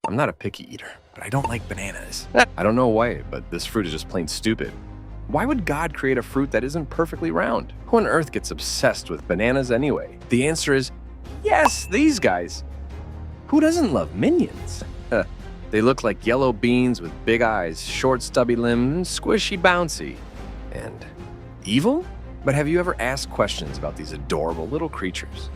I'm not a picky eater, but I don't like bananas. I don't know why, but this fruit is just plain stupid. Why would God create a fruit that isn't perfectly round? Who on earth gets obsessed with bananas anyway? The answer is, yes, these guys. Who doesn't love minions? They look like yellow beans with big eyes, short stubby limbs, squishy bouncy. And evil? But have you ever asked questions about these adorable little creatures?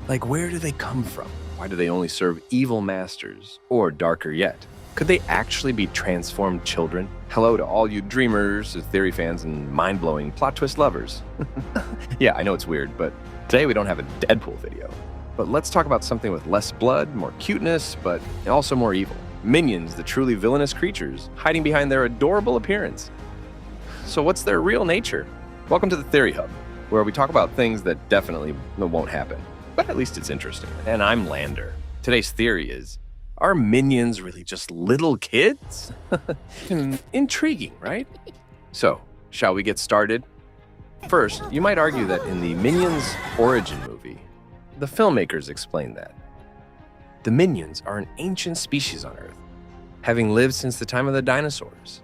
Like, where do they come from? Why do they only serve evil masters? Or darker yet, could they actually be transformed children? Hello to all you dreamers, theory fans, and mind-blowing plot twist lovers. Yeah, I know it's weird, but today we don't have a Deadpool video. But let's talk about something with less blood, more cuteness, but also more evil. Minions, the truly villainous creatures, hiding behind their adorable appearance. So what's their real nature? Welcome to the Theory Hub, where we talk about things that definitely won't happen. But at least it's interesting. And I'm Lander. Today's theory is, are minions really just little kids? Intriguing, right? So, shall we get started? First, you might argue that in the Minions origin movie, the filmmakers explained that the minions are an ancient species on Earth, having lived since the time of the dinosaurs.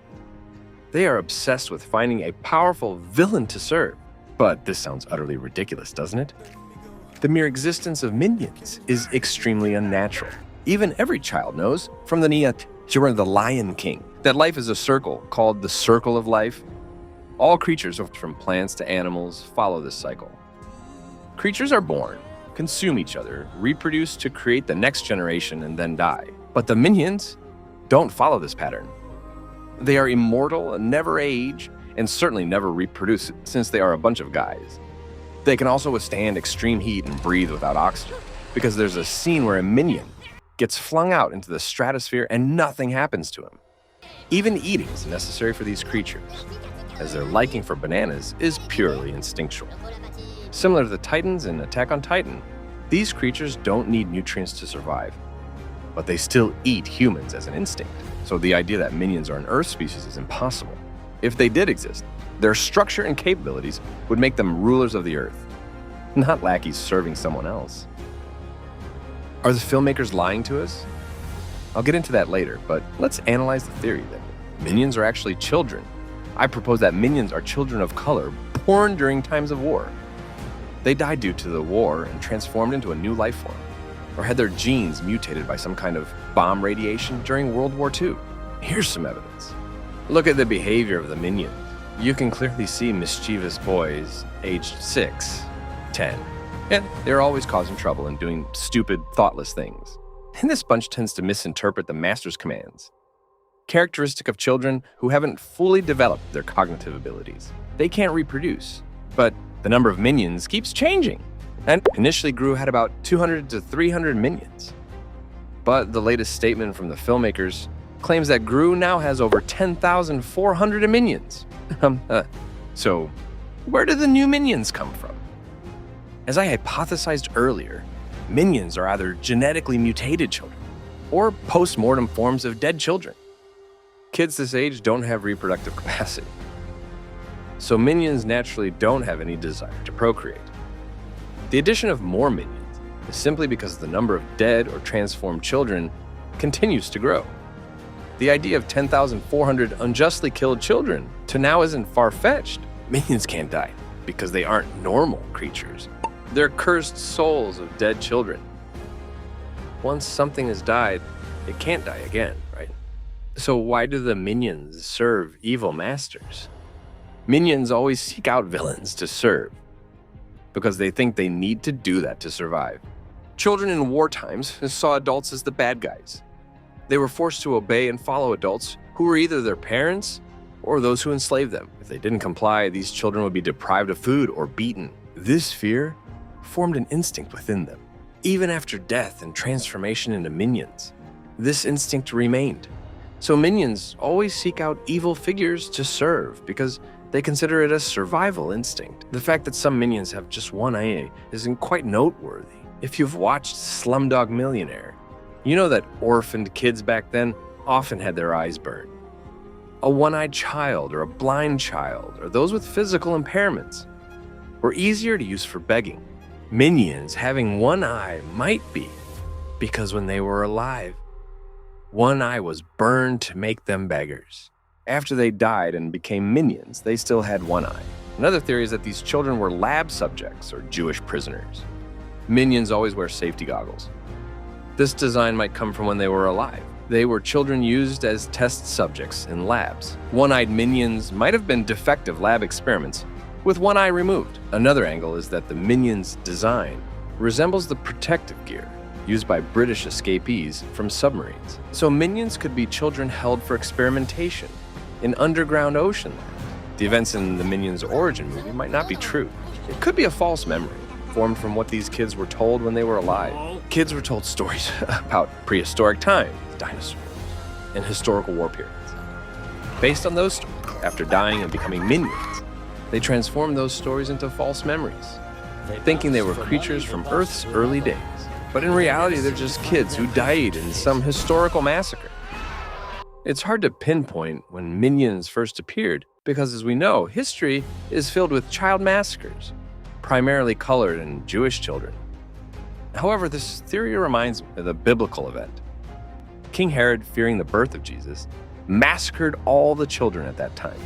They are obsessed with finding a powerful villain to serve. But this sounds utterly ridiculous, doesn't it? The mere existence of minions is extremely unnatural. Even every child knows from the Lion King that life is a circle called the circle of life. All creatures, from plants to animals, follow this cycle. Creatures are born, consume each other, reproduce to create the next generation, and then die. But the minions don't follow this pattern. They are immortal, never age, and certainly never reproduce since they are a bunch of guys. They can also withstand extreme heat and breathe without oxygen, because there's a scene where a minion gets flung out into the stratosphere and nothing happens to him. Even eating is necessary for these creatures, as their liking for bananas is purely instinctual. Similar to the Titans in Attack on Titan, these creatures don't need nutrients to survive, but they still eat humans as an instinct. So the idea that minions are an Earth species is impossible. If they did exist, their structure and capabilities would make them rulers of the Earth, not lackeys serving someone else. Are the filmmakers lying to us? I'll get into that later, but let's analyze the theory that minions are actually children. I propose that minions are children of color born during times of war. They died due to the war and transformed into a new life form, or had their genes mutated by some kind of bomb radiation during World War II. Here's some evidence. Look at the behavior of the minions. You can clearly see mischievous boys aged 6, 10, and they're always causing trouble and doing stupid, thoughtless things. And this bunch tends to misinterpret the master's commands, characteristic of children who haven't fully developed their cognitive abilities. They can't reproduce, but the number of minions keeps changing, and initially Gru had about 200 to 300 minions. But the latest statement from the filmmakers claims that Gru now has over 10,400 minions. So, where do the new minions come from? As I hypothesized earlier, minions are either genetically mutated children or post-mortem forms of dead children. Kids this age don't have reproductive capacity, so minions naturally don't have any desire to procreate. The addition of more minions is simply because the number of dead or transformed children continues to grow. The idea of 10,400 unjustly killed children to now isn't far-fetched. Minions can't die because they aren't normal creatures. They're cursed souls of dead children. Once something has died, it can't die again, right? So why do the minions serve evil masters? Minions always seek out villains to serve because they think they need to do that to survive. Children in war times saw adults as the bad guys. They were forced to obey and follow adults who were either their parents or those who enslaved them. If they didn't comply, these children would be deprived of food or beaten. This fear formed an instinct within them. Even after death and transformation into minions, this instinct remained. So minions always seek out evil figures to serve because they consider it a survival instinct. The fact that some minions have just one eye isn't quite noteworthy. If you've watched Slumdog Millionaire, you know that orphaned kids back then often had their eyes burned. A one-eyed child or a blind child or those with physical impairments were easier to use for begging. Minions having one eye might be because when they were alive, One eye was burned to make them beggars. After they died and became minions, they still had one eye. Another theory is that these children were lab subjects or Jewish prisoners. Minions always wear safety goggles. This design might come from when they were alive. They were children used as test subjects in labs. One-eyed minions might have been defective lab experiments with one eye removed. Another angle is that the minions' design resembles the protective gear used by British escapees from submarines. So minions could be children held for experimentation in underground ocean land. The events in the Minions origin movie might not be true. It could be a false memory, formed from what these kids were told when they were alive. Kids were told stories about prehistoric times, dinosaurs, and historical war periods. Based on those stories, after dying and becoming minions, they transformed those stories into false memories, thinking they were creatures from Earth's early days. But in reality, they're just kids who died in some historical massacre. It's hard to pinpoint when minions first appeared because, as we know, history is filled with child massacres, primarily colored in Jewish children. However, this theory reminds me of the biblical event. King Herod, fearing the birth of Jesus, massacred all the children at that time.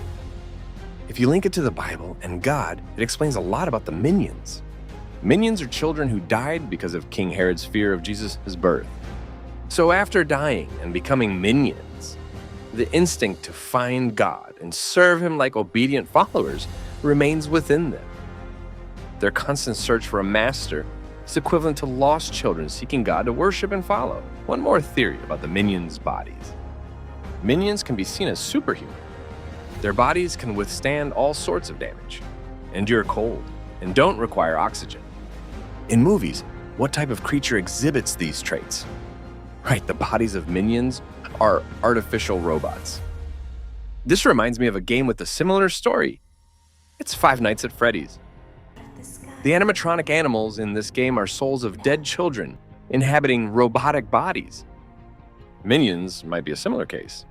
If you link it to the Bible and God, it explains a lot about the minions. Minions are children who died because of King Herod's fear of Jesus' birth. So after dying and becoming minions, the instinct to find God and serve him like obedient followers remains within them. Their constant search for a master is equivalent to lost children seeking God to worship and follow. One more theory about the minions' bodies. Minions can be seen as superhuman. Their bodies can withstand all sorts of damage, endure cold, and don't require oxygen. In movies, what type of creature exhibits these traits? Right, the bodies of minions are artificial robots. This reminds me of a game with a similar story. It's Five Nights at Freddy's. The animatronic animals in this game are souls of dead children inhabiting robotic bodies. Minions might be a similar case.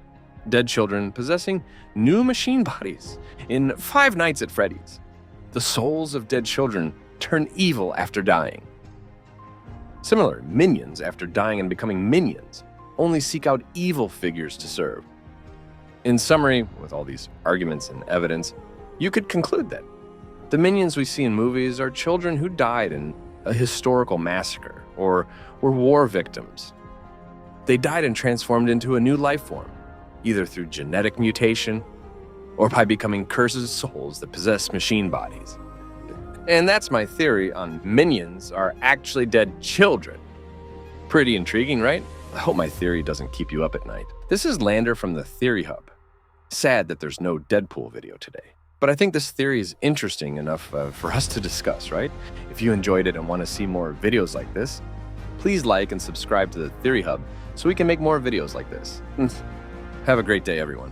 Dead children possessing new machine bodies. In Five Nights at Freddy's, the souls of dead children turn evil after dying. Similar, minions, after dying and becoming minions, only seek out evil figures to serve. In summary, with all these arguments and evidence, you could conclude that the minions we see in movies are children who died in a historical massacre or were war victims. They died and transformed into a new life form, either through genetic mutation or by becoming cursed souls that possess machine bodies. And that's my theory on minions are actually dead children. Pretty intriguing, right? I hope my theory doesn't keep you up at night. This is Lander from the Theory Hub. Sad that there's no Deadpool video today. But I think this theory is interesting enough for us to discuss, right? If you enjoyed it and want to see more videos like this, please like and subscribe to the Theory Hub so we can make more videos like this. Have a great day, everyone.